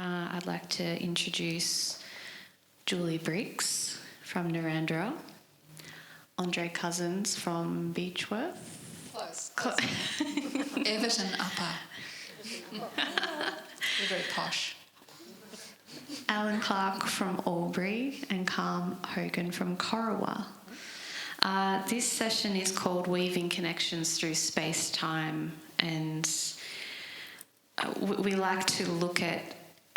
I'd like to introduce Julie Briggs from Narrandera, Andree Cozens from Beechworth. Close. Everton Upper. We're very posh. Clarke from Albury and Carm Hogan from Corowa. This session is called Weaving Connections Through Space-Time, and we like to look at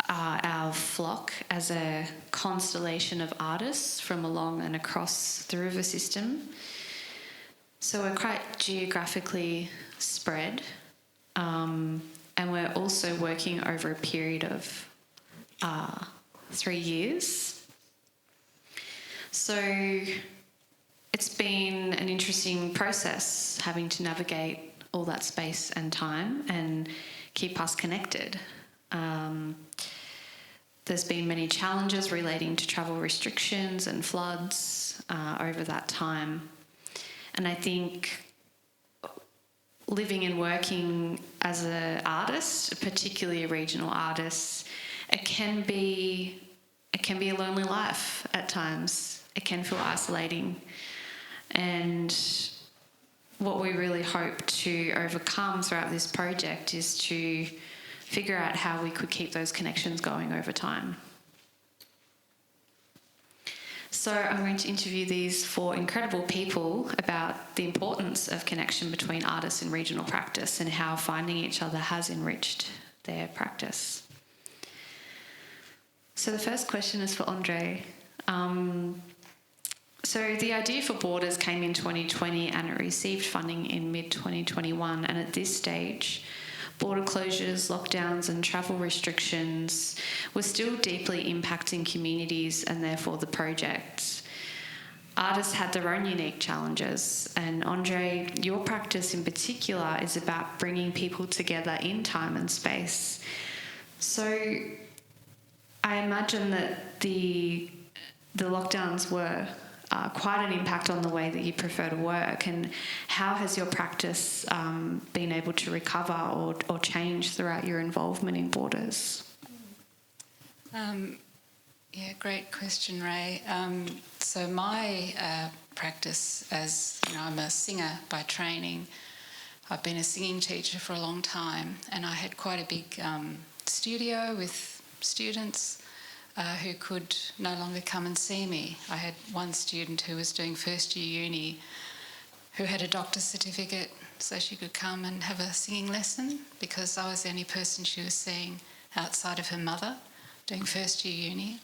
our flock as a constellation of artists from along and across the river system. So we're quite geographically spread, and we're also working over a period of 3 years. So it's been an interesting process having to navigate all that space and time and keep us connected. There's been many challenges relating to travel restrictions and floods over that time. And I think living and working as an artist, particularly a regional artist, it can be a lonely life at times. It can feel isolating. And what we really hope to overcome throughout this project is to figure out how we could keep those connections going over time. So I'm going to interview these 4 incredible people about the importance of connection between artists and regional practice and how finding each other has enriched their practice. So the first question is for Andree. So the idea for Borders came in 2020 and it received funding in mid-2021, and at this stage, border closures, lockdowns and travel restrictions were still deeply impacting communities and therefore the project. Artists had their own unique challenges, and Andree, your practice in particular is about bringing people together in time and space. So I imagine that the lockdowns were quite an impact on the way that you prefer to work, and how has your practice been able to recover or change throughout your involvement in Borders? Great question, Rhae. So my practice, as you know, I'm a singer by training. I've been a singing teacher for a long time, and I had quite a big studio with students who could no longer come and see me. I had one student who was doing first year uni who had a doctor's certificate so she could come and have a singing lesson because I was the only person she was seeing outside of her mother doing first year uni.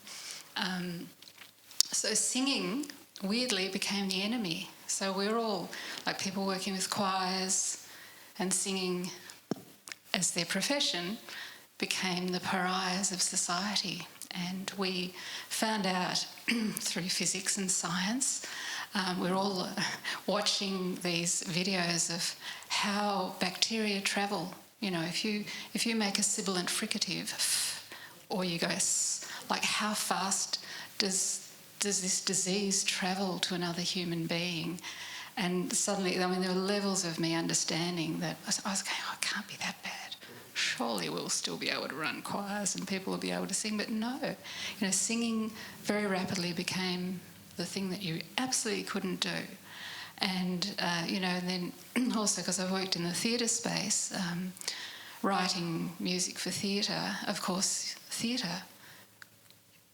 So singing weirdly became the enemy. So we're all like people working with choirs and singing as their profession became the pariahs of society. And we found out through physics and science, we're all watching these videos of how bacteria travel. You know, if you make a sibilant fricative, or you go like, how fast does this disease travel to another human being? And suddenly, I mean, there were levels of me understanding that I was going, oh, it can't be that bad. Surely we'll still be able to run choirs and people will be able to sing. But no, you know, singing very rapidly became the thing that you absolutely couldn't do. And, and then also because I worked in the theatre space, writing music for theatre, of course, theatre,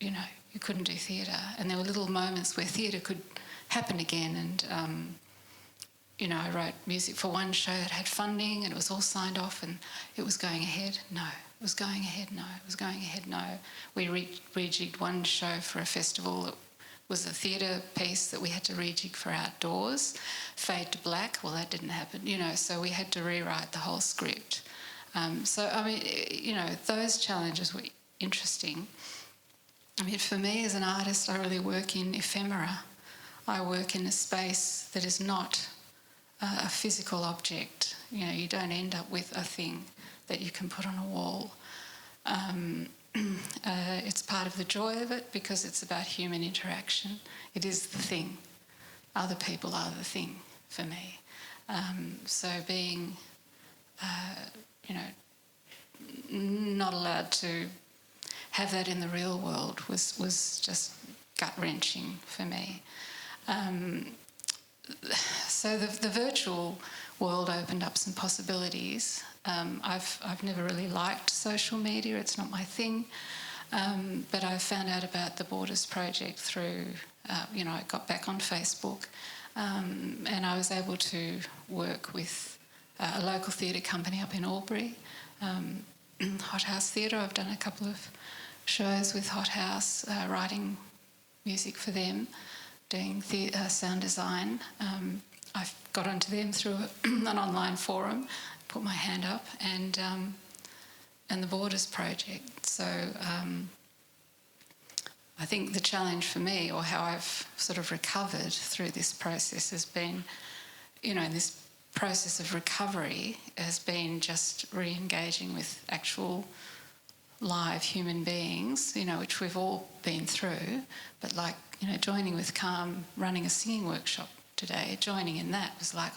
you know, you couldn't do theatre. And there were little moments where theatre could happen again. And, I wrote music for one show that had funding and it was all signed off and it was going ahead. No. It was going ahead. No. It was going ahead. No. We rejigged one show for a festival that was a theatre piece that we had to rejig for outdoors. Fade to black. Well, that didn't happen. So we had to rewrite the whole script. Those challenges were interesting. I mean, for me as an artist, I really work in ephemera. I work in a space that is not a physical object. You don't end up with a thing that you can put on a wall. It's part of the joy of it because it's about human interaction. It is the thing. Other people are the thing for me. So being, not allowed to have that in the real world was just gut-wrenching for me. So the virtual world opened up some possibilities. I've never really liked social media, it's not my thing, but I found out about the Borders project through, I got back on Facebook, and I was able to work with a local theatre company up in Albury, Hot House Theatre. I've done a couple of shows with Hot House, writing music for them, doing sound design. I got onto them through an online forum, put my hand up, and the Borders project. So I think the challenge for me, or how I've sort of recovered through this process, has been, this process of recovery has been just re-engaging with actual live human beings, which we've all been through, but joining with Carm, running a singing workshop today, joining in that was like,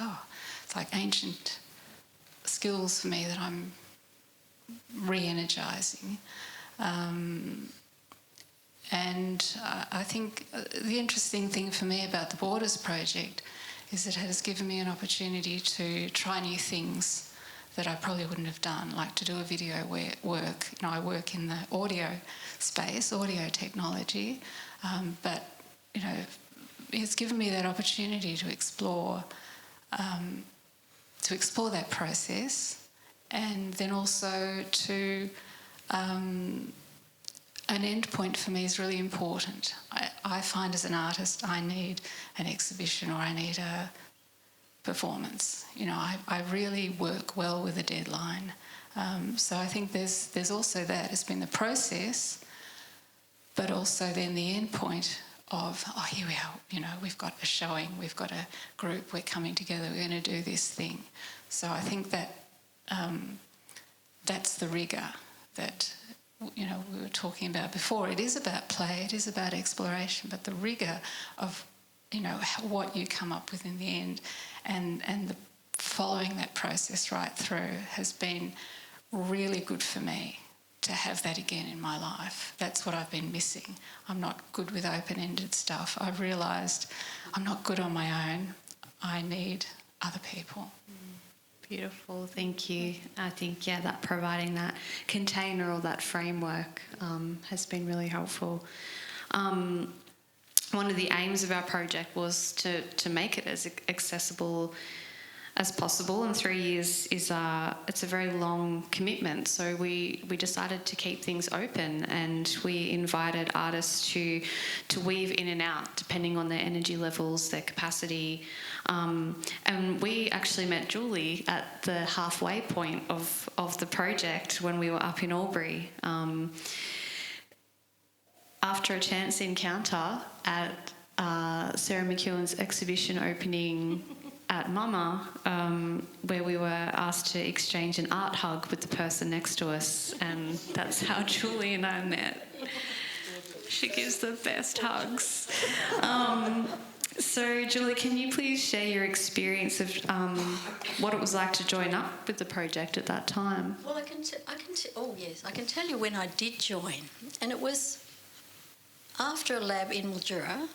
it's like ancient skills for me that I'm re-energising. And I think the interesting thing for me about the Borders project is it has given me an opportunity to try new things that I probably wouldn't have done, like to do a video work. I work in the audio space, audio technology, but it's given me that opportunity to explore that process, and then also to an end point for me is really important. I find as an artist I need an exhibition or I need a performance. I really work well with a deadline. So I think there's also that. It's been the process, but also then the end point of, here we are, we've got a showing, we've got a group, we're coming together, we're going to do this thing. So I think that that's the rigour that we were talking about before. It is about play, it is about exploration, but the rigour of what you come up with in the end and the following that process right through has been really good for me to have that again in my life. That's what I've been missing. I'm not good with open-ended stuff. I've realised I'm not good on my own. I need other people. Beautiful, thank you. I think, that providing that container or that framework has been really helpful. One of the aims of our project was to make it as accessible as possible, and 3 years is it's a very long commitment. So we decided to keep things open, and we invited artists to weave in and out depending on their energy levels, their capacity. And we actually met Julie at the halfway point of the project when we were up in Albury. After a chance encounter at Sarah McEwen's exhibition opening at Mama, where we were asked to exchange an art hug with the person next to us, and that's how Julie and I met. She gives the best hugs. So, Julie, can you please share your experience of what it was like to join up with the project at that time? Well, I can tell you when I did join, and it was after a lab in Mildura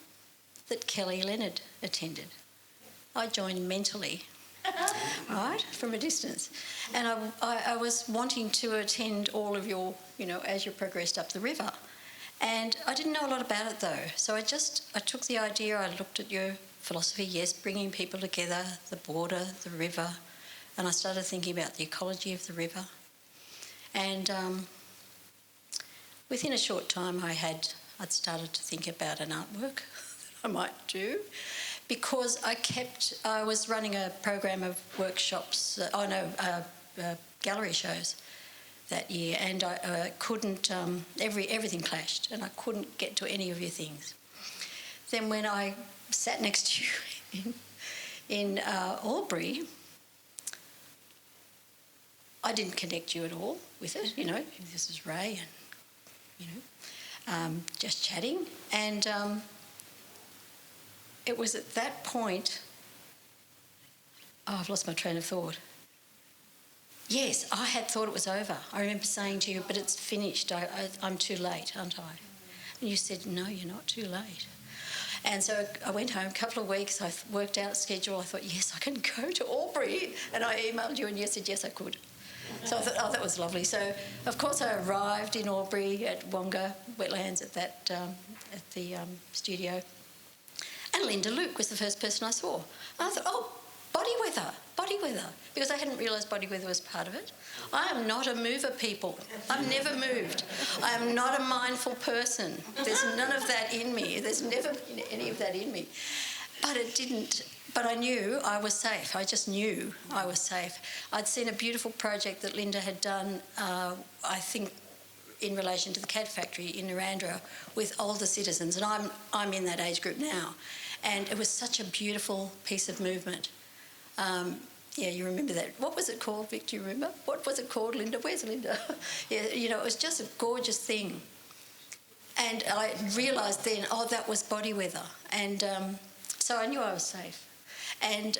that Kelly Leonard attended. I joined mentally, right, from a distance. And I was wanting to attend all of your, as you progressed up the river. And I didn't know a lot about it, though. So I took the idea, I looked at your philosophy, yes, bringing people together, the border, the river, and I started thinking about the ecology of the river. And within a short time, I'd started to think about an artwork that I might do, because I was running a program of workshops, gallery shows that year, and I couldn't, everything clashed, and I couldn't get to any of your things. Then when I sat next to you in Albury, I didn't connect you at all with it, this is Rhae, and, just chatting, and it was at that point, I've lost my train of thought. Yes, I had thought it was over. I remember saying to you, but it's finished. I'm too late, aren't I? And you said, no, you're not too late. And so I went home a couple of weeks. I worked out a schedule. I thought, yes, I can go to Albury. And I emailed you and you said, yes, I could. So I thought, oh, that was lovely. So, of course, I arrived in Albury at Wonga Wetlands at the studio. And Linda Luke was the first person I saw. And I thought, oh, body weather, because I hadn't realised body weather was part of it. I am not a mover, people. I've never moved. I am not a mindful person. There's none of that in me. There's never been any of that in me. But I knew I was safe. I just knew I was safe. I'd seen a beautiful project that Linda had done, I think, in relation to the Cat Factory in Narrandera with older citizens, and I'm in that age group now. And it was such a beautiful piece of movement. Yeah, you remember that. What was it called, Vic? Do you remember? What was it called, Linda? Where's Linda? Yeah, it was just a gorgeous thing. And I realised then, oh, that was body weather. And so I knew I was safe. And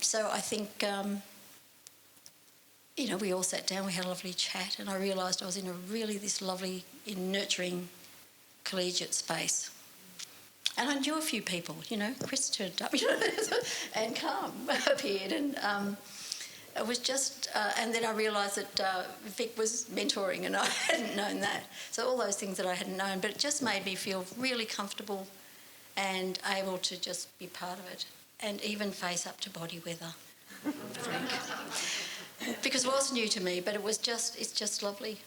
so I think, we all sat down, we had a lovely chat, and I realised I was in this lovely, nurturing, collegiate space. And I knew a few people, Chris turned up, and Carm appeared, and it was just... and then I realised that Vic was mentoring, and I hadn't known that. So all those things that I hadn't known, but it just made me feel really comfortable and able to just be part of it, and even face up to body weather, Frank. Because it was new to me, but it's just lovely.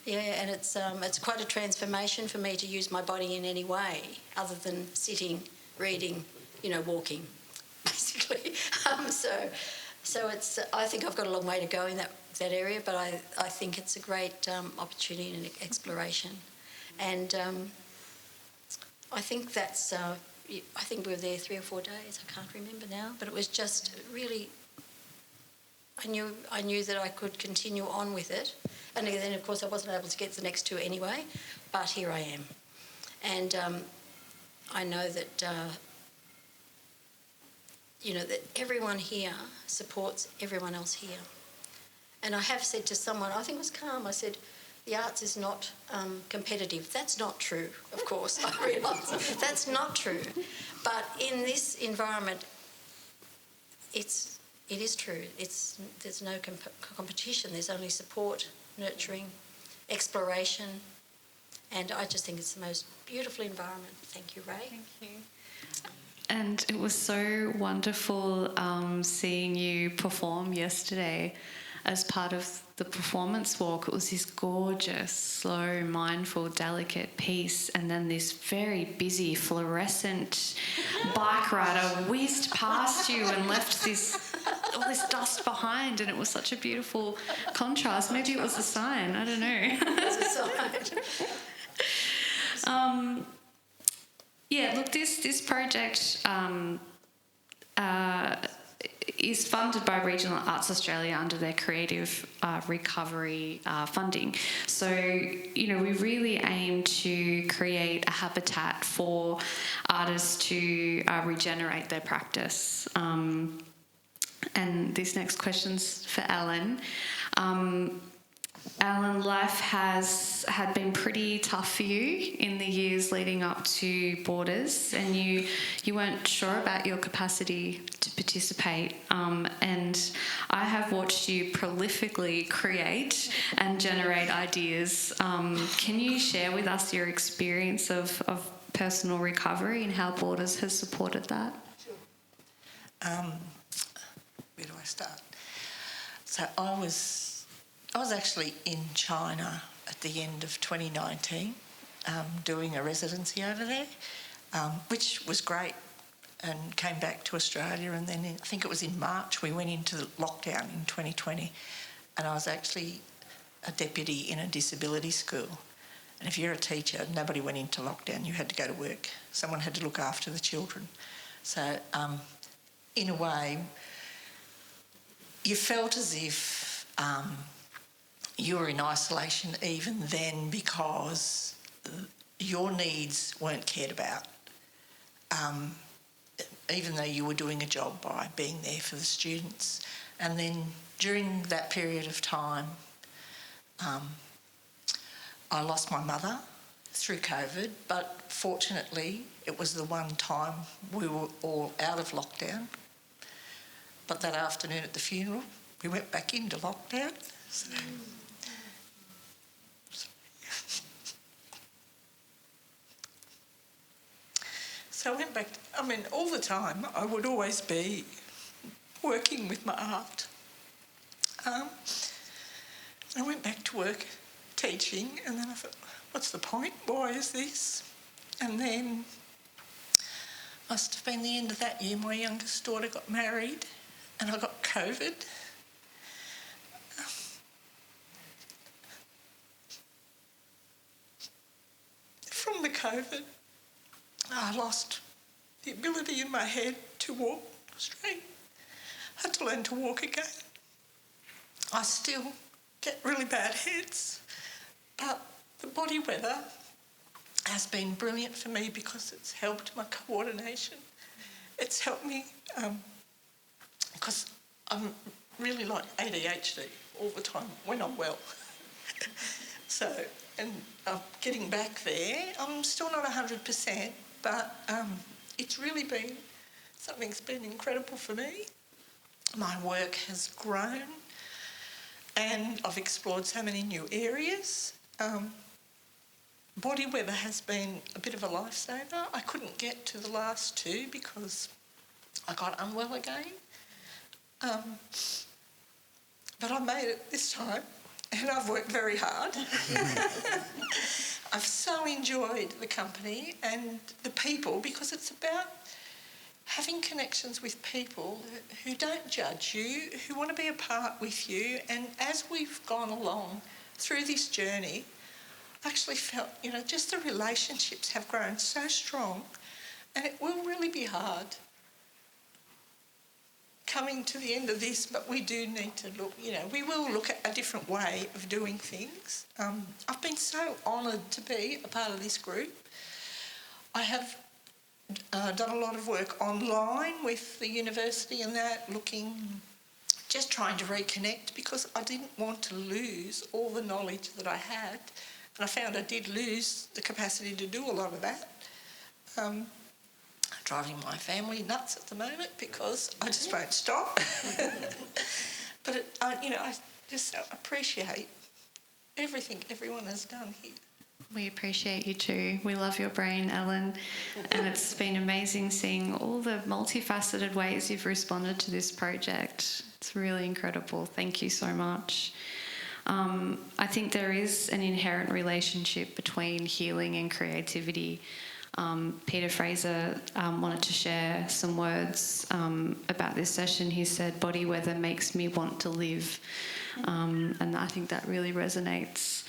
Yeah, and it's quite a transformation for me to use my body in any way other than sitting, reading, walking, basically. So it's. I think I've got a long way to go in that area, but I think it's a great opportunity and exploration, and I think that's. I think we were there 3 or 4 days. I can't remember now, but it was just really. I knew that I could continue on with it. And then, of course, I wasn't able to get to the next 2 anyway, but here I am. And I know that, that everyone here supports everyone else here. And I have said to someone, I think it was Carm, I said, the arts is not competitive. That's not true, of course, I realise. That's not true. But in this environment, it is true. There's no competition. There's only support, nurturing, exploration, and I just think it's the most beautiful environment. Thank you, Rhae. Thank you. And it was so wonderful seeing you perform yesterday as part of the performance walk. It was this gorgeous, slow, mindful, delicate piece, and then this very busy, fluorescent bike rider whizzed past you and left all this dust behind, and it was such a beautiful contrast. Maybe it was a sign, I don't know. It was a sign. Look, this project is funded by Regional Arts Australia under their creative recovery funding. So, we really aim to create a habitat for artists to regenerate their practice. And this next question's for Alan. Alan, life had been pretty tough for you in the years leading up to Borders, and you weren't sure about your capacity to participate. And I have watched you prolifically create and generate ideas. Can you share with us your experience of personal recovery and how Borders has supported that? Sure. Where do I start? So I was actually in China at the end of 2019 doing a residency over there, which was great, and came back to Australia, and then I think it was in March we went into lockdown in 2020, and I was actually a deputy in a disability school. And if you're a teacher, nobody went into lockdown. You had to go to work. Someone had to look after the children. So in a way, you felt as if you were in isolation even then because your needs weren't cared about, even though you were doing a job by being there for the students. And then during that period of time, I lost my mother through COVID, but fortunately it was the one time we were all out of lockdown. But that afternoon at the funeral, we went back into lockdown. So I went back, all the time I would always be working with my art. I went back to work teaching, and then I thought, what's the point? Why is this? And then must have been the end of that year, my youngest daughter got married and I got COVID. From the COVID, I lost the ability in my head to walk straight. I had to learn to walk again. I still get really bad heads, but the body weather has been brilliant for me because it's helped my coordination. It's helped me because I'm really like ADHD all the time when I'm well. So, and getting back there, I'm still not 100%, but it's really been, something's been incredible for me. My work has grown and I've explored so many new areas. Body weather has been a bit of a lifesaver. I couldn't get to the last two because I got unwell again. But I made it this time and I've worked very hard. I've so enjoyed the company and the people because it's about having connections with people who don't judge you, who want to be a part with you. And as we've gone along through this journey, I actually felt, just the relationships have grown so strong, and it will really be hard coming to the end of this, but we do need to look, we will look at a different way of doing things. I've been so honoured to be a part of this group. I have done a lot of work online with the university and that, just trying to reconnect because I didn't want to lose all the knowledge that I had. And I found I did lose the capacity to do a lot of that. Driving my family nuts at the moment because I just won't stop. But, I just appreciate everything everyone has done here. We appreciate you too. We love your brain, Ellen. And it's been amazing seeing all the multifaceted ways you've responded to this project. It's really incredible. Thank you so much. I think there is an inherent relationship between healing and creativity. Peter Fraser wanted to share some words about this session. He said, "Body weather makes me want to live." And I think that really resonates.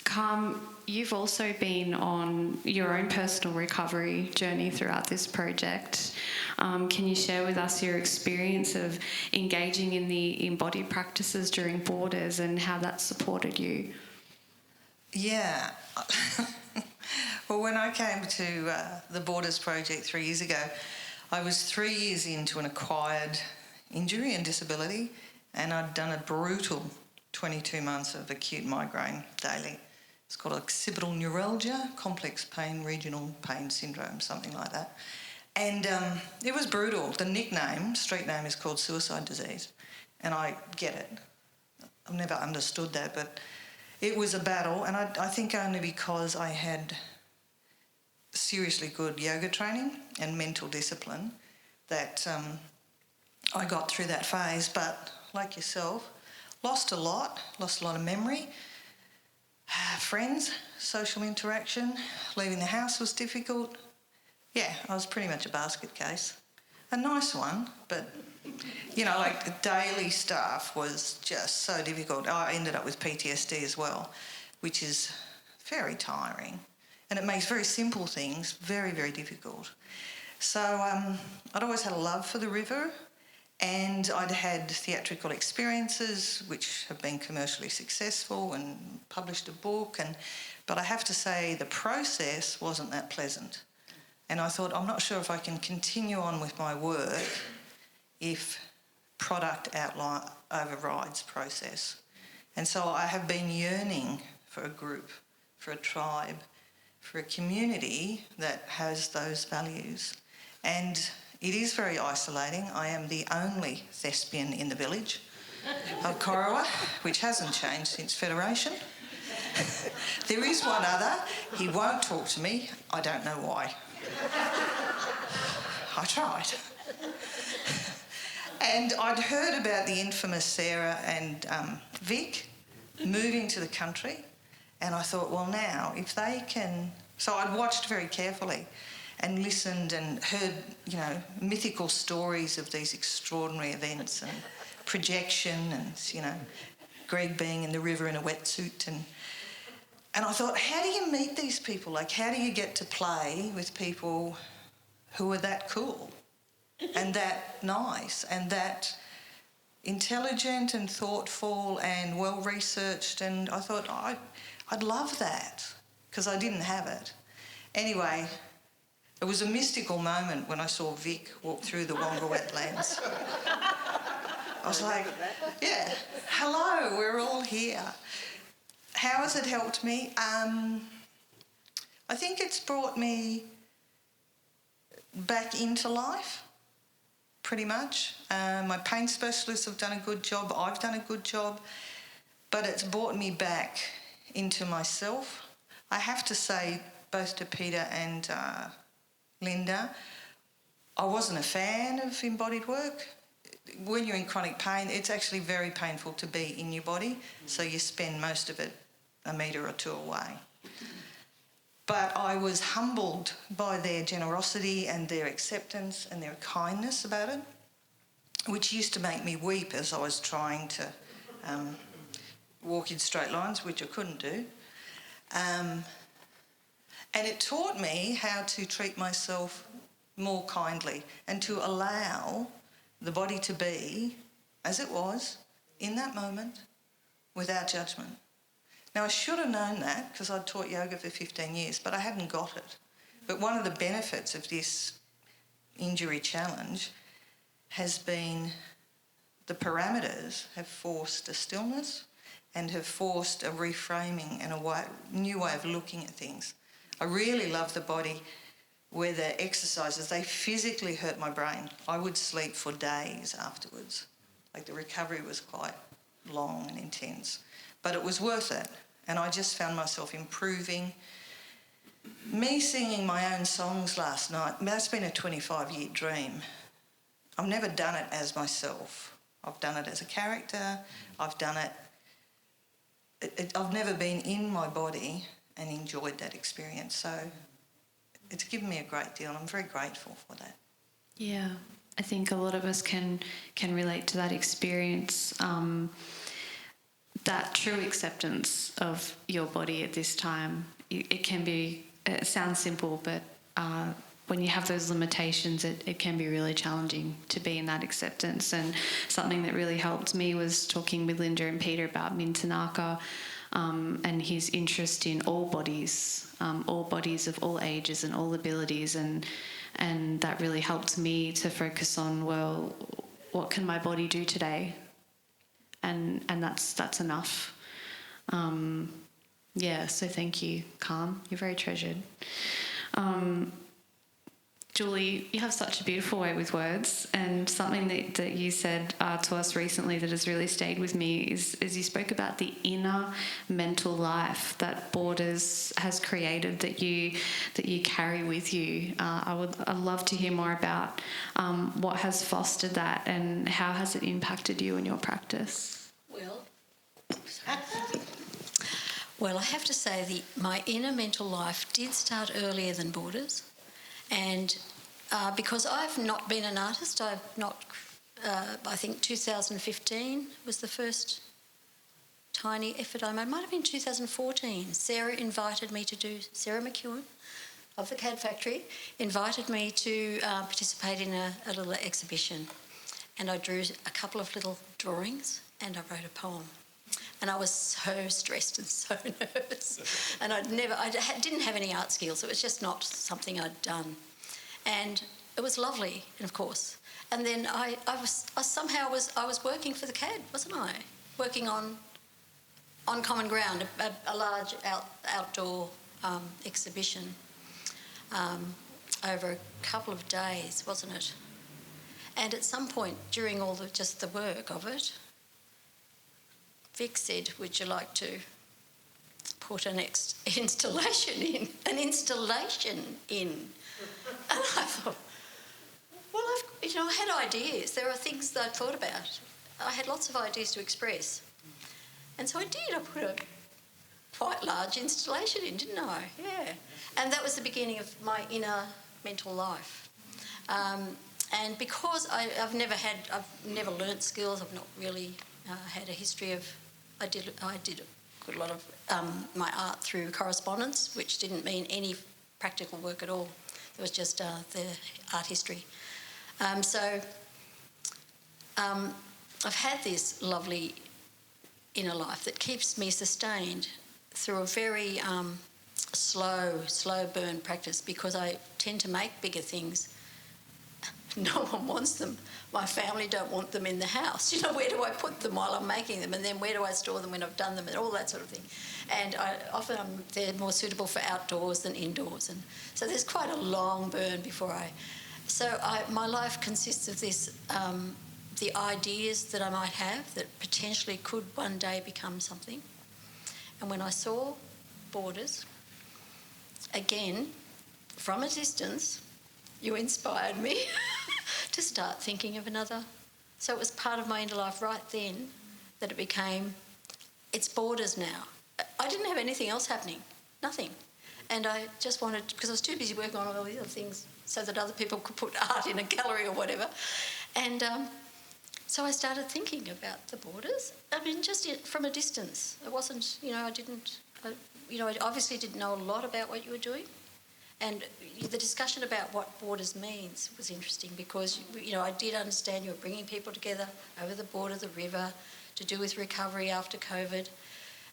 Carm, you've also been on your own personal recovery journey throughout this project. Can you share with us your experience of engaging in the embodied practices during Borders and how that supported you? Yeah. Well, when I came to the Borders project 3 years ago, I was 3 years into an acquired injury and disability, and I'd done a brutal 22 months of acute migraine daily. It's called occipital neuralgia, complex pain, regional pain syndrome, something like that. And it was brutal. The street name is called suicide disease, and I get it. I've never understood that, but it was a battle, and I think only because I had seriously good yoga training and mental discipline that I got through that phase. But like yourself, lost a lot of memory, friends, social interaction, leaving the house was difficult. Yeah, I was pretty much a basket case. A nice one, but, the daily stuff was just so difficult. I ended up with PTSD as well, which is very tiring. And it makes very simple things very, very difficult. So I'd always had a love for the river, and I'd had theatrical experiences which have been commercially successful and published a book. But I have to say the process wasn't that pleasant. And I thought, I'm not sure if I can continue on with my work if product outline overrides process. And so I have been yearning for a group, for a tribe, for a community that has those values. And it is very isolating. I am the only thespian in the village of Corowa, which hasn't changed since Federation. There is one other. He won't talk to me. I don't know why. I tried. And I'd heard about the infamous Sarah and Vic moving to the country, and I thought, well, now, if they can... So I'd watched very carefully and listened and heard, you know, mythical stories of these extraordinary events and projection and, you know, Greg being in the river in a wetsuit. And I thought, how do you meet these people? Like, how do you get to play with people who are that cool and that nice and that intelligent and thoughtful and well-researched? And I thought, I'd love that, because I didn't have it. Anyway, it was a mystical moment when I saw Vic walk through the Wonga wetlands. I was like, yeah, hello, we're all here. How has it helped me? I think it's brought me back into life, pretty much. My pain specialists have done a good job. I've done a good job. But it's brought me back into myself. I have to say, both to Peter and Linda, I wasn't a fan of embodied work. When you're in chronic pain, it's actually very painful to be in your body, so you spend most of it a metre or two away. But I was humbled by their generosity and their acceptance and their kindness about it, which used to make me weep as I was trying to walk in straight lines, which I couldn't do. And it taught me how to treat myself more kindly and to allow the body to be as it was in that moment without judgment. Now, I should have known that because I'd taught yoga for 15 years, but I hadn't got it. But one of the benefits of this injury challenge has been the parameters have forced a stillness and have forced a reframing and a new way of looking at things. I really love the body where the exercises, they physically hurt my brain. I would sleep for days afterwards. Like, the recovery was quite long and intense. But it was worth it. And I just found myself improving. Me singing my own songs last night, that's been a 25-year dream. I've never done it as myself. I've done it as a character. I've done it... I've never been in my body and enjoyed that experience. So it's given me a great deal, and I'm very grateful for that. Yeah, I think a lot of us can relate to that experience, that true acceptance of your body at this time. It can be, it sounds simple, but when you have those limitations, it can be really challenging to be in that acceptance. And something that really helped me was talking with Linda and Peter about Min Tanaka, and his interest in all bodies of all ages and all abilities, and that really helped me to focus on, well, what can my body do today? And that's enough. Yeah, so thank you, Carm. You're very treasured. Julie, you have such a beautiful way with words, and something that you said to us recently that has really stayed with me is you spoke about the inner mental life that Borders has created that you carry with you. I'd love to hear more about what has fostered that and how has it impacted you in your practice. Well, I have to say my inner mental life did start earlier than Borders. And because I've not been an artist, I think 2015 was the first tiny effort I made. It might have been 2014. Sarah McEwen of the CAD Factory invited me to participate in a little exhibition. And I drew a couple of little drawings and I wrote a poem. And I was so stressed and so nervous. And I didn't have any art skills. It was just not something I'd done. And it was lovely, and of course. And then I was working for the CAD, wasn't I? Working on common ground, a large outdoor exhibition over a couple of days, wasn't it? And at some point during all the work of it, Vic said, "Would you like to put an installation in?" And I thought, well, I had ideas. There are things that I thought about. I had lots of ideas to express. And so I did. I put a quite large installation in, didn't I? Yeah. And that was the beginning of my inner mental life. And because I've never learnt skills, I've not really had a history of... I did a good lot of my art through correspondence, which didn't mean any practical work at all. It was just the art history. So I've had this lovely inner life that keeps me sustained through a very slow burn practice, because I tend to make bigger things. No one wants them. My family don't want them in the house. Where do I put them while I'm making them? And then where do I store them when I've done them, and all that sort of thing. And they're more suitable for outdoors than indoors. And so there's quite a long burn before my life consists of this, the ideas that I might have that potentially could one day become something. And when I saw borders, again, from a distance, you inspired me to start thinking of another. So it was part of my inner life right then that it became, it's borders now. I didn't have anything else happening, nothing. And I just wanted, because I was too busy working on all the other things so that other people could put art in a gallery or whatever. And so I started thinking about the borders. I mean, just from a distance. It wasn't, I obviously didn't know a lot about what you were doing. And the discussion about what borders means was interesting, because, I did understand you were bringing people together over the border, the river, to do with recovery after COVID.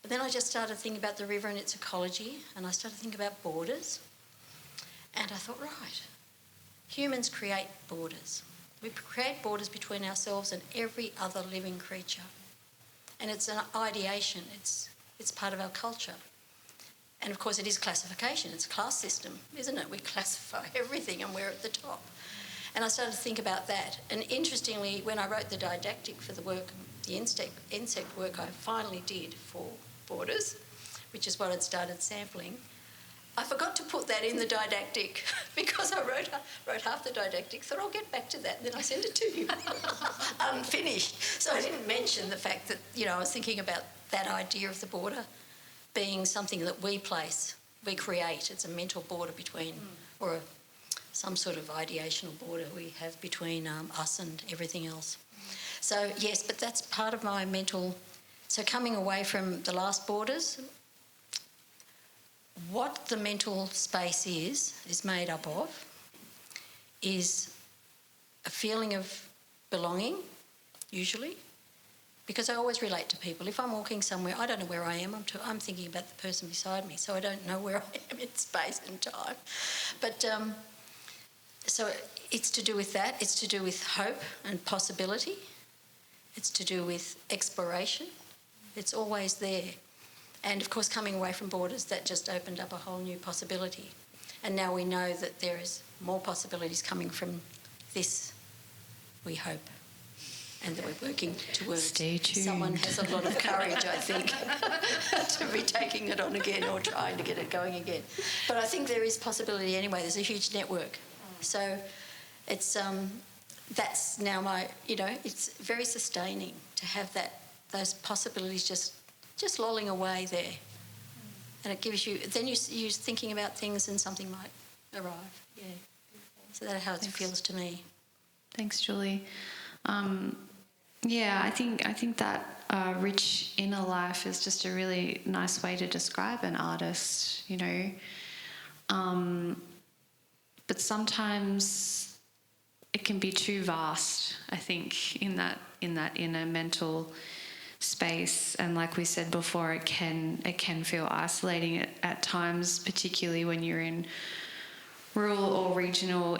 And then I just started thinking about the river and its ecology, and I started thinking about borders. And I thought, right, humans create borders. We create borders between ourselves and every other living creature. And it's an ideation. It's part of our culture. And, of course, it is classification. It's a class system, isn't it? We classify everything and we're at the top. And I started to think about that. And interestingly, when I wrote the didactic for the work, the insect work I finally did for borders, which is what I'd started sampling, I forgot to put that in the didactic because I wrote half the didactic, thought I'll get back to that, and then I sent it to you unfinished. So I didn't mention the fact that, I was thinking about that idea of the border being something that we create. It's a mental border between, or some sort of ideational border we have between us and everything else. So, yes, but that's part of my mental... So coming away from the last borders, what the mental space is made up of, is a feeling of belonging, usually, because I always relate to people. If I'm walking somewhere, I don't know where I am. I'm thinking about the person beside me, so I don't know where I am in space and time. But so it's to do with that. It's to do with hope and possibility. It's to do with exploration. It's always there. And, of course, coming away from borders, that just opened up a whole new possibility. And now we know that there is more possibilities coming from this, we hope, and that we're working towards. Stay tuned. Someone has a lot of courage, I think, to be taking it on again or trying to get it going again. But I think there is possibility anyway. There's a huge network. So it's that's now my, it's very sustaining to have those possibilities just lolling away there. And it gives you, then you're thinking about things and something might arrive. Yeah. So that's how it feels to me. Thanks, Julie. I think that rich inner life is just a really nice way to describe an artist, But sometimes it can be too vast, I think, in that inner mental space, and like we said before, it can feel isolating at times, particularly when you're in rural or regional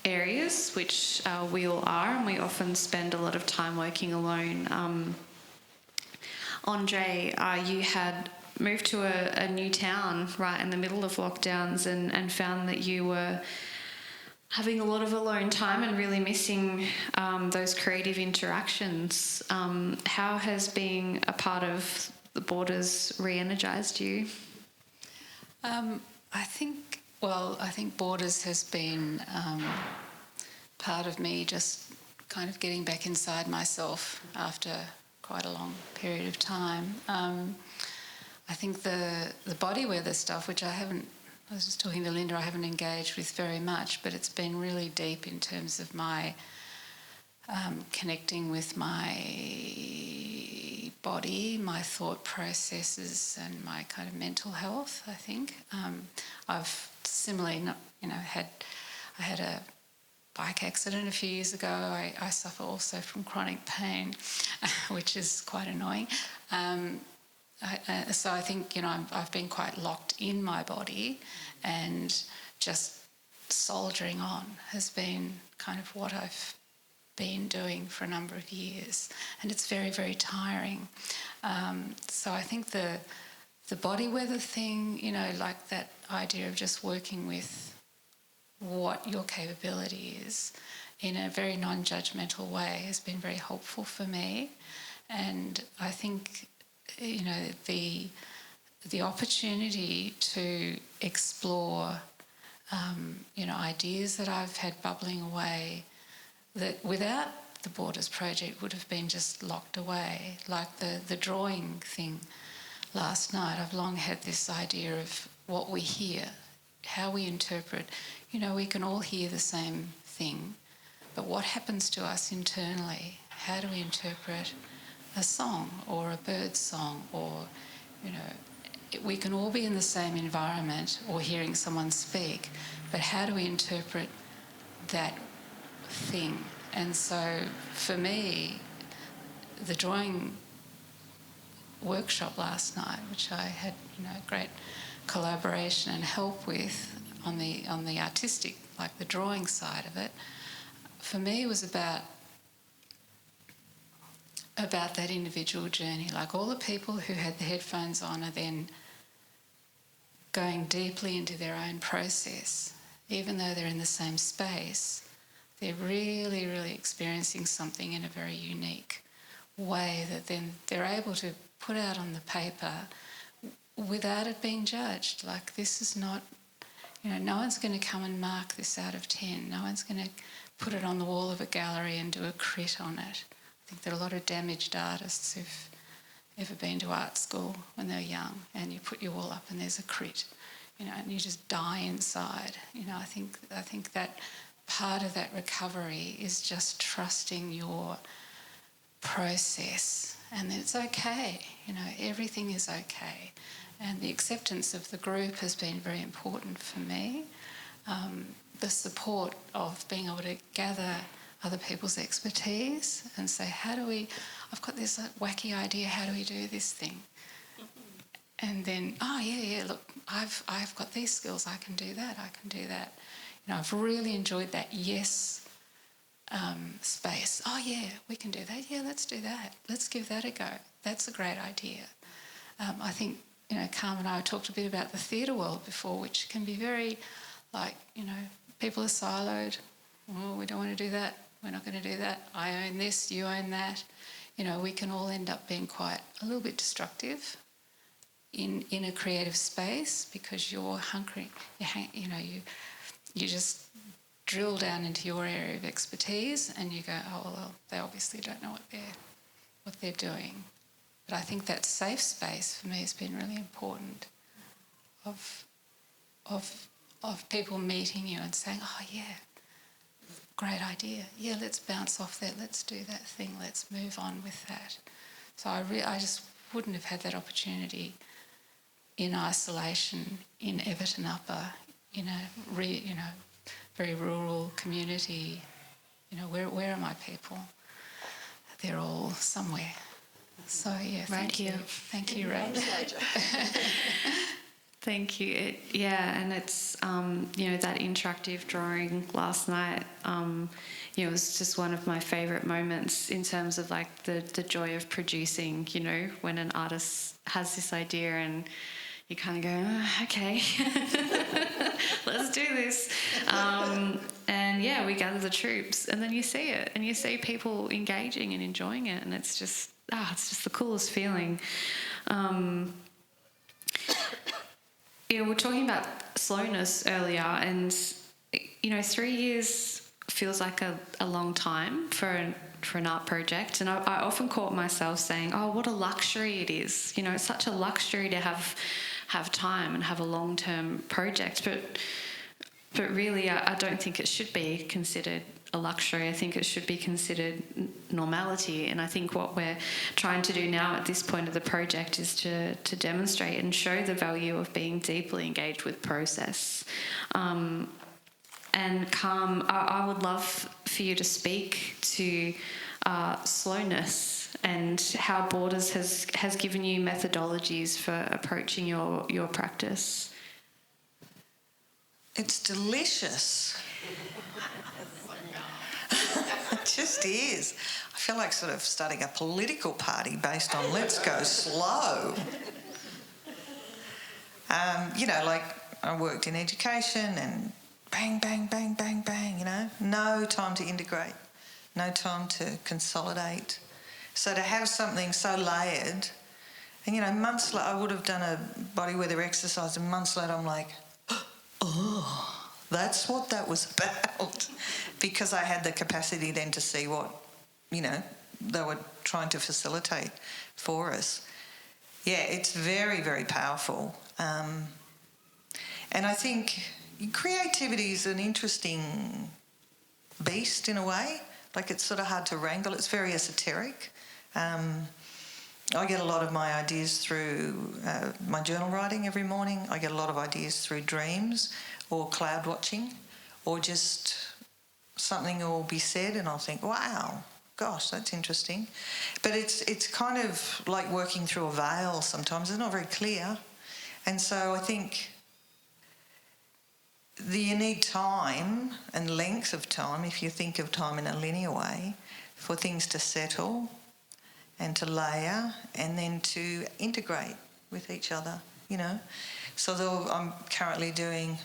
areas, which we all are, and we often spend a lot of time working alone. Andree, you had moved to a new town right in the middle of lockdowns and found that you were having a lot of alone time and really missing those creative interactions. How has being a part of the Borders re-energised you? I think Borders has been part of me just kind of getting back inside myself after quite a long period of time. I think the body weather stuff, which I was just talking to Linda, I haven't engaged with very much, but it's been really deep in terms of my connecting with my body, my thought processes, and my kind of mental health, I think. I've similarly, I had a bike accident a few years ago. I suffer also from chronic pain, which is quite annoying. So I think, I've been quite locked in my body, and just soldiering on has been kind of what I've been doing for a number of years, and it's very, very tiring. So I think the body weather thing, like that idea of just working with what your capability is in a very non-judgmental way has been very helpful for me. And I think, the opportunity to explore, ideas that I've had bubbling away that without the Borders project would have been just locked away, like the drawing thing last night. I've long had this idea of what we hear, how we interpret. We can all hear the same thing, but what happens to us internally? How do we interpret a song or a bird's song? Or, we can all be in the same environment or hearing someone speak, but how do we interpret that thing? And so for me, the drawing workshop last night, which I had great collaboration and help with on the artistic, like the drawing side of it, for me was about that individual journey. Like, all the people who had the headphones on are then going deeply into their own process, even though they're in the same space. They're really, really experiencing something in a very unique way that then they're able to put out on the paper without it being judged. Like, this is not, no one's going to come and mark this out of 10. No one's going to put it on the wall of a gallery and do a crit on it. I think there are a lot of damaged artists who've ever been to art school when they're young, and you put your wall up and there's a crit, and you just die inside. I think that part of that recovery is just trusting your process, and that it's okay. Everything is okay. And the acceptance of the group has been very important for me. The support of being able to gather other people's expertise and say, I've got this wacky idea, how do we do this thing? And then, look, I've got these skills, I can do that. I've really enjoyed that yes space. Oh yeah, we can do that. Yeah, let's do that. Let's give that a go. That's a great idea. I think, Carm and I talked a bit about the theatre world before, which can be very, people are siloed. Oh, we don't want to do that. We're not going to do that. I own this, you own that. We can all end up being quite a little bit destructive in a creative space, because you're hunkering, you just drill down into your area of expertise and you go, oh, well, they obviously don't know what they're doing. But I think that safe space for me has been really important, of people meeting you and saying, oh yeah, great idea. Yeah, let's bounce off that. Let's do that thing. Let's move on with that. So I just wouldn't have had that opportunity in isolation in Everton Upper, in a very rural community. Where are my people? They're all somewhere. So yeah, thank you. Thank you, Rhae. Thank you. And it's, that interactive drawing last night, it was just one of my favourite moments in terms of like the joy of producing, when an artist has this idea and you kind of go, oh, okay, let's do this. We gather the troops and then you see it and you see people engaging and enjoying it, and it's just the coolest feeling. We were talking about slowness earlier, and 3 years feels like a long time for an art project, and I often caught myself saying, oh, what a luxury it is. It's such a luxury to have time and have a long-term project, but really I don't think it should be considered a luxury. I think it should be considered normality, and I think what we're trying to do now at this point of the project is to demonstrate and show the value of being deeply engaged with process. And Carm, I would love for you to speak to slowness and how Borders has given you methodologies for approaching your practice. It's delicious. It just is. I feel like sort of starting a political party based on let's go slow. Like I worked in education and bang, bang, bang, bang, bang, no time to integrate, no time to consolidate. So to have something so layered, and months later, I would have done a body weather exercise, and months later I'm like, oh, that's what that was about. Because I had the capacity then to see what, they were trying to facilitate for us. Yeah, it's very, very powerful. And I think creativity is an interesting beast in a way. Like it's sort of hard to wrangle. It's very esoteric. I get a lot of my ideas through my journal writing every morning. I get a lot of ideas through dreams or cloud watching, or just something will be said and I'll think, wow, gosh, that's interesting. But it's kind of like working through a veil sometimes. It's not very clear. And so I think you need time and length of time, if you think of time in a linear way, for things to settle and to layer and then to integrate with each other, So I'm currently doing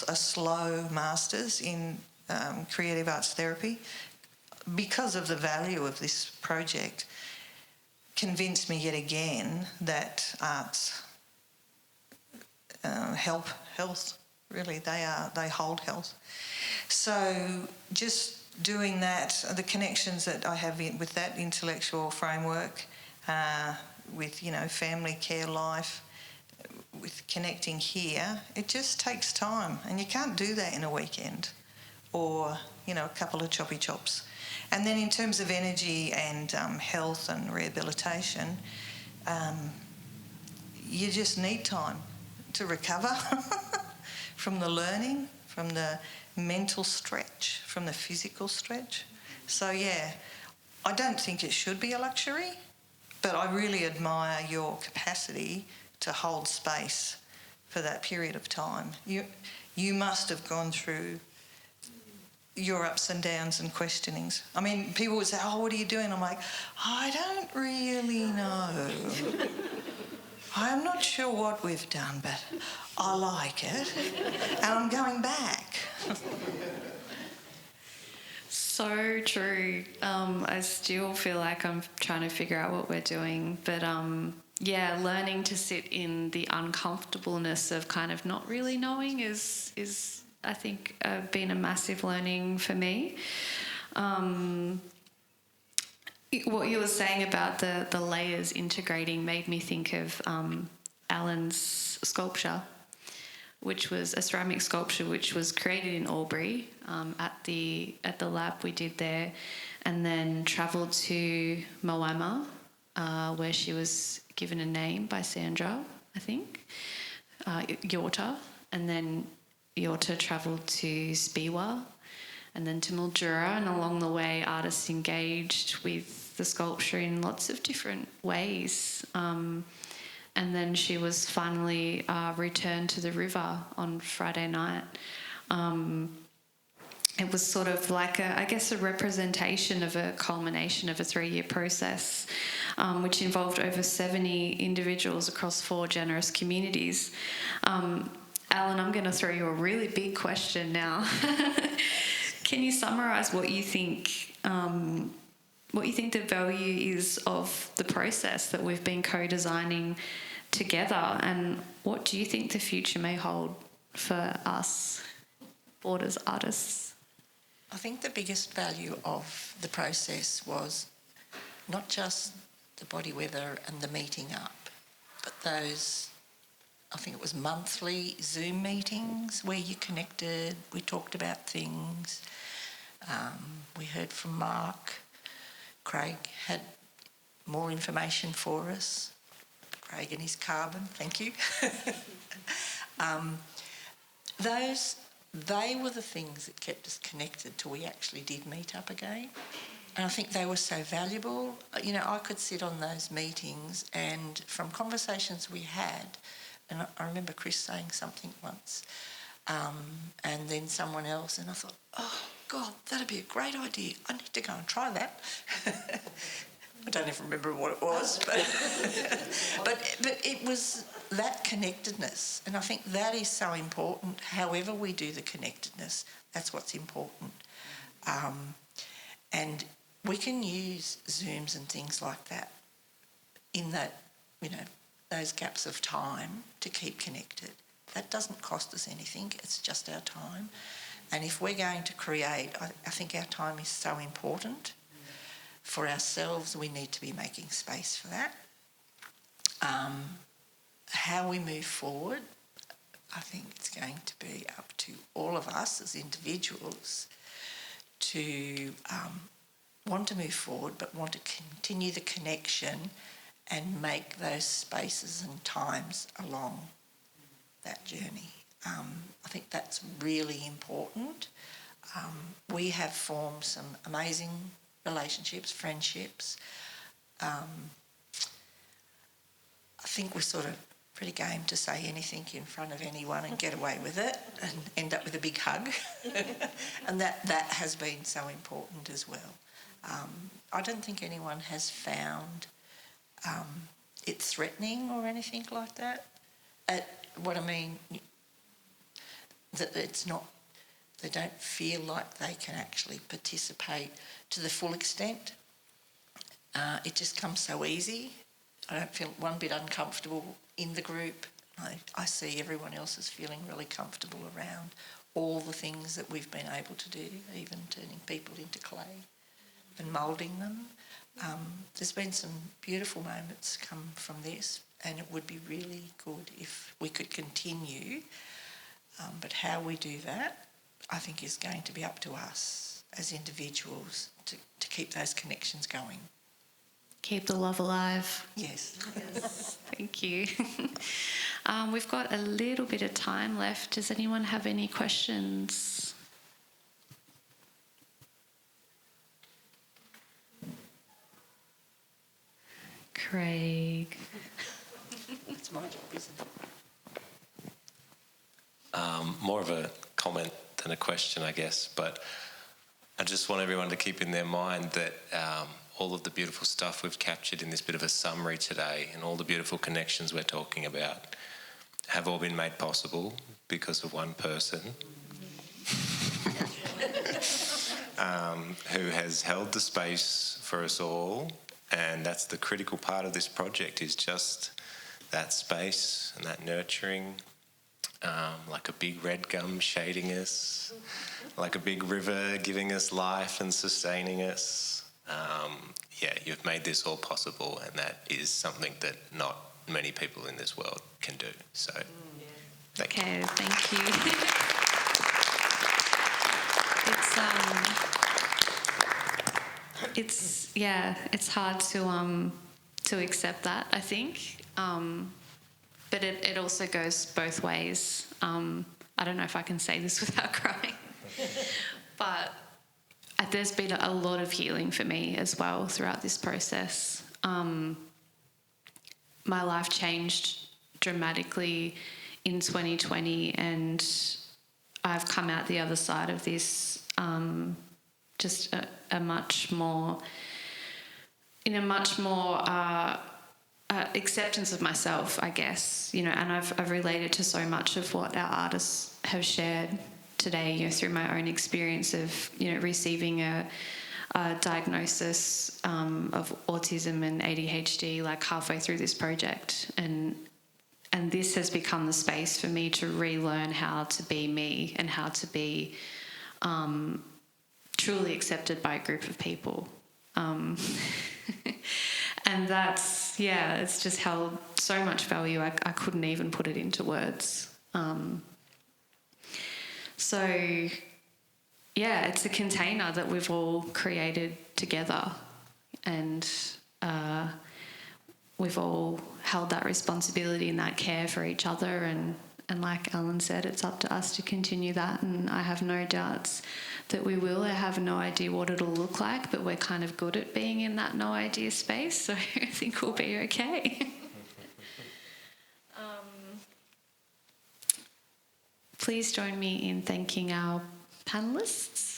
a slow master's in creative arts therapy because of the value of this project. Convinced me yet again that arts help health. Really, they hold health. So just doing that, the connections that I have with that intellectual framework, with family care life, with connecting here, it just takes time, and you can't do that in a weekend or a couple of choppy chops. And then in terms of energy and health and rehabilitation, you just need time to recover from the learning, from the mental stretch, from the physical stretch. So yeah, I don't think it should be a luxury, but I really admire your capacity to hold space for that period of time. You must have gone through your ups and downs and questionings. I mean, people would say, oh, what are you doing? I'm like, I don't really know. I'm not sure what we've done, but I like it, and I'm going back. So true. I still feel like I'm trying to figure out what we're doing, but learning to sit in the uncomfortableness of kind of not really knowing is I think been a massive learning for me. What you were saying about the layers integrating made me think of Alan's sculpture, which was a ceramic sculpture which was created in Albury at the lab we did there, and then travelled to Moama, where she was given a name by Sandra, I think, Yorta, and then Yorta travelled to Speewah, and then to Mildura, and along the way artists engaged with the sculpture in lots of different ways. and then she was finally returned to the river on Friday night. It was sort of like, a representation of a culmination of a 3-year process, which involved over 70 individuals across 4 generous communities. Alan, I'm going to throw you a really big question now. Can you summarise what you think the value is of the process that we've been co-designing together, and what do you think the future may hold for us, Borders artists? I think the biggest value of the process was not just the body weather and the meeting up, but those, I think it was monthly Zoom meetings where you connected, we talked about things. We heard from Mark. Craig had more information for us. Craig and his carbon, thank you. They were the things that kept us connected till we actually did meet up again. And I think they were so valuable. You know, I could sit on those meetings, and from conversations we had, and I remember Chris saying something once, and then someone else, and I thought, oh, God, that'd be a great idea. I need to go and try that. I don't even remember what it was, but it was that connectedness, and I think that is so important. However we do the connectedness, that's what's important. And we can use Zooms and things like that in that, you know, those gaps of time to keep connected. That doesn't cost us anything, it's just our time. And if we're going to create, I think our time is so important. For ourselves, we need to be making space for that. How we move forward, I think it's going to be up to all of us as individuals to want to move forward, but want to continue the connection and make those spaces and times along that journey. I think that's really important. We have formed some amazing relationships, friendships. I think we're sort of pretty game to say anything in front of anyone and get away with it and end up with a big hug. And that has been so important as well. I don't think anyone has found it threatening or anything like that. What I mean, that it's not, they don't feel like they can actually participate to the full extent. It just comes so easy. I don't feel one bit uncomfortable in the group. I see everyone else is feeling really comfortable around all the things that we've been able to do, even turning people into clay and moulding them. There's been some beautiful moments come from this, and it would be really good if we could continue. But how we do that, I think, is going to be up to us as individuals to keep those connections going. Keep the love alive. Yes. Thank you. We've got a little bit of time left. Does anyone have any questions? Craig. It's my job, isn't it? More of a comment than a question, I guess, but I just want everyone to keep in their mind that all of the beautiful stuff we've captured in this bit of a summary today and all the beautiful connections we're talking about have all been made possible because of one person who has held the space for us all, and that's the critical part of this project, is just that space and that nurturing, like a big red gum shading us, like a big river giving us life and sustaining us. You've made this all possible, and that is something that not many people in this world can do. So, thank you. Thank you. It's hard to accept that, I think. But it also goes both ways. I don't know if I can say this without crying, but there's been a lot of healing for me as well throughout this process. my life changed dramatically in 2020, and I've come out the other side of this just a much more acceptance of myself, I guess, and I've related to so much of what our artists have shared today, through my own experience of, receiving a diagnosis of autism and ADHD like halfway through this project, and this has become the space for me to relearn how to be me and how to be truly accepted by a group of people. And that's, it's just held so much value, I couldn't even put it into words. So, it's a container that we've all created together, and we've all held that responsibility and that care for each other, and like Alan said, it's up to us to continue that, and I have no doubts that we will. I have no idea what it'll look like, but we're kind of good at being in that no idea space, so I think we'll be okay. Please join me in thanking our panellists.